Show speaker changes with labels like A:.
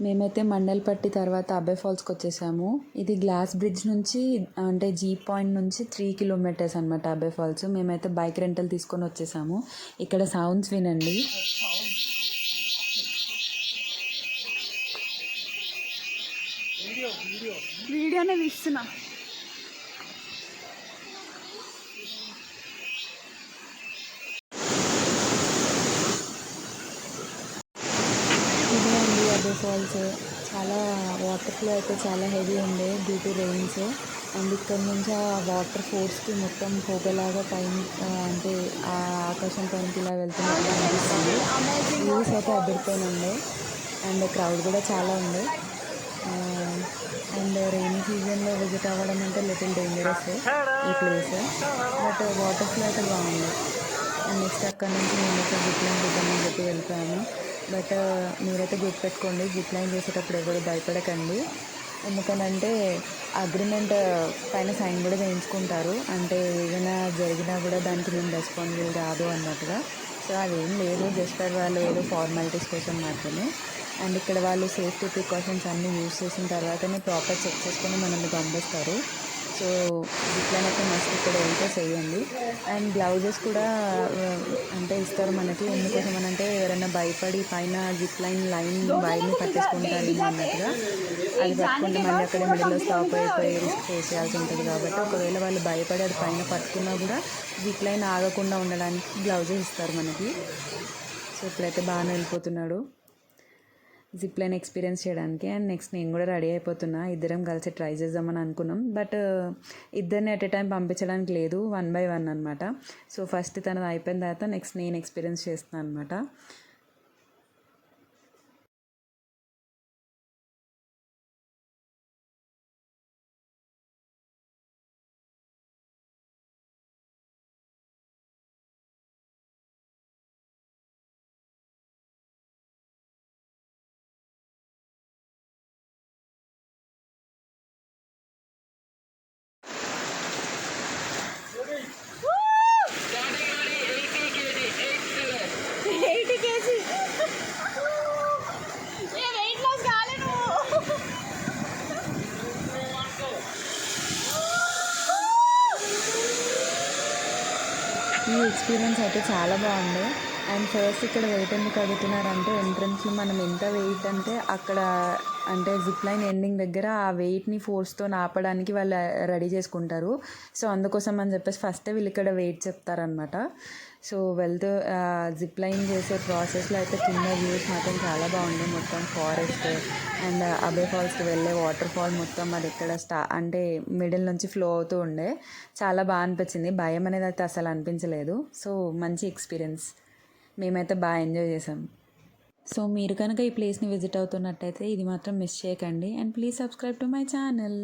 A: మేమైతే మండల్పట్టి తర్వాత అబ్బే ఫాల్స్కి వచ్చేసాము. ఇది గ్లాస్ బ్రిడ్జ్ నుంచి అంటే జీ పాయింట్ నుంచి 3 కిలోమీటర్స్ అనమాట అబ్బే ఫాల్స్. మేమైతే బైక్ రెంటల్ తీసుకొని వచ్చేసాము. ఇక్కడ సౌండ్స్ వినండి.
B: వీడియోనే తీస్తున్నా.
A: ఇదే అండి అబ్బే ఫాల్స్. చాలా వాటర్ ఫ్లో అయితే చాలా హెవీ ఉండే డ్యూ టు రెయిన్స్. అండ్ ఇక్కడ నుంచి ఆ వాటర్ ఫోర్స్కి మొత్తం పొగలాగా పైన అంటే ఆ ఆకాశం పైనకి ఇలా వెళ్తున్నట్టుగా అనిపిస్తుంది. వ్యూస్ అయితే అదిరిపోయినండే. అండ్ క్రౌడ్ కూడా చాలా ఉండే. అండ్ రెయినీ సీజన్లో విజిట్ అవ్వడం అంటే లిటిల్ డేంజరస్ ఈ ప్లేస్. బట్ వాటర్ ఫ్లో అయితే బాగుంది. అండ్ నెక్స్ట్ అక్కడ నుంచి మేమైతే జిప్ లైన్ చూద్దామని చెప్పి వెళ్ళిపోయాము. బట్ మీరైతే గుర్తుపెట్టుకోండి, జిప్ లైన్ చేసేటప్పుడు ఎవరు భయపడకండి. ఎందుకనంటే అగ్రిమెంట్ పైన సైన్ కూడా చేయించుకుంటారు. అంటే ఏదైనా జరిగినా కూడా దానికి మేము రెస్పాన్సిబుల్ కాదు అన్నట్టుగా. సో అదేం లేదు, జస్ట్ వాళ్ళు ఏదో ఫార్మాలిటీస్ కోసం మాత్రమే. అండ్ ఇక్కడ వాళ్ళు సేఫ్టీ ప్రికాషన్స్ అన్నీ యూజ్ చేసిన తర్వాతనే ప్రాపర్ చెక్ చేసుకొని మనల్ని పంపిస్తారు. సో జిప్ లైన్ అయితే మస్ట్ ఇక్కడ వెళ్తే చేయండి. అండ్ గ్లౌజెస్ కూడా అంటే ఇస్తారు మనకి. ఎందుకోసం అంటే ఎవరైనా భయపడి పైన జిప్ లైన్ వైర్ని పట్టేసుకుంటారేమో అన్నట్టుగా. అది పట్టుకుంటే మళ్ళీ అక్కడ మిడిల్లో స్టాప్ అయిపోయి రిస్క్ ఫేస్ చేయాల్సి ఉంటుంది. కాబట్టి ఒకవేళ వాళ్ళు భయపడి అది పైన పట్టుకున్నా కూడా జిప్ లైన్ ఆగకుండా ఉండడానికి గ్లౌజెస్ ఇస్తారు మనకి. సో ఇప్పుడైతే బాగానే వెళ్ళిపోతున్నాడు జిప్ లైన్ ఎక్స్పీరియన్స్ చేయడానికి. అండ్ నెక్స్ట్ నేను కూడా రెడీ అయిపోతున్నా. ఇద్దరం కలిసి ట్రై చేద్దామని అనుకున్నాం. బట్ ఇద్దరిని ఎట్ ఎ టైం పంపించడానికి లేదు, 1 by 1 అనమాట. సో ఫస్ట్ తనది అయిపోయిన తర్వాత నెక్స్ట్ నేను ఎక్స్పీరియన్స్ చేస్తున్నాను అనమాట. ఈ ఎక్స్పీరియన్స్ అయితే చాలా బాగుంది. అండ్ ఫస్ట్ ఇక్కడ వెయిట్ ఎందుకు అడుగుతున్నారంటే ఎంట్రన్స్లో మనం ఎంత వెయిట్ అంటే అక్కడ అంటే జిప్ లైన్ ఎండింగ్ దగ్గర ఆ వెయిట్ని ఫోర్స్తో ఆపడానికి వాళ్ళు రెడీ చేసుకుంటారు. సో అందుకోసం అని చెప్పేసి ఫస్ట్ వీళ్ళు ఇక్కడ వెయిట్ చెప్తారనమాట. సో వెళ్తూ జిప్ లైన్ చేసే ప్రాసెస్లో అయితే కింద వ్యూస్ మాత్రం చాలా బాగుంది. మొత్తం ఫారెస్ట్ అండ్ అబ్బే ఫాల్స్కి వెళ్ళే వాటర్ ఫాల్ మొత్తం అది ఇక్కడ అంటే మిడిల్ నుంచి ఫ్లో అవుతూ ఉండే. చాలా బాగా అనిపించింది. భయం అనేది అయితే అసలు అనిపించలేదు. సో మంచి ఎక్స్పీరియన్స్. మేమైతే బాగా ఎంజాయ్ చేసాం. సో మీరు కనుక ఈ ప్లేస్ని విజిట్ అవుతున్నట్టయితే ఇది మాత్రం మిస్ చేయకండి. And please subscribe to my channel.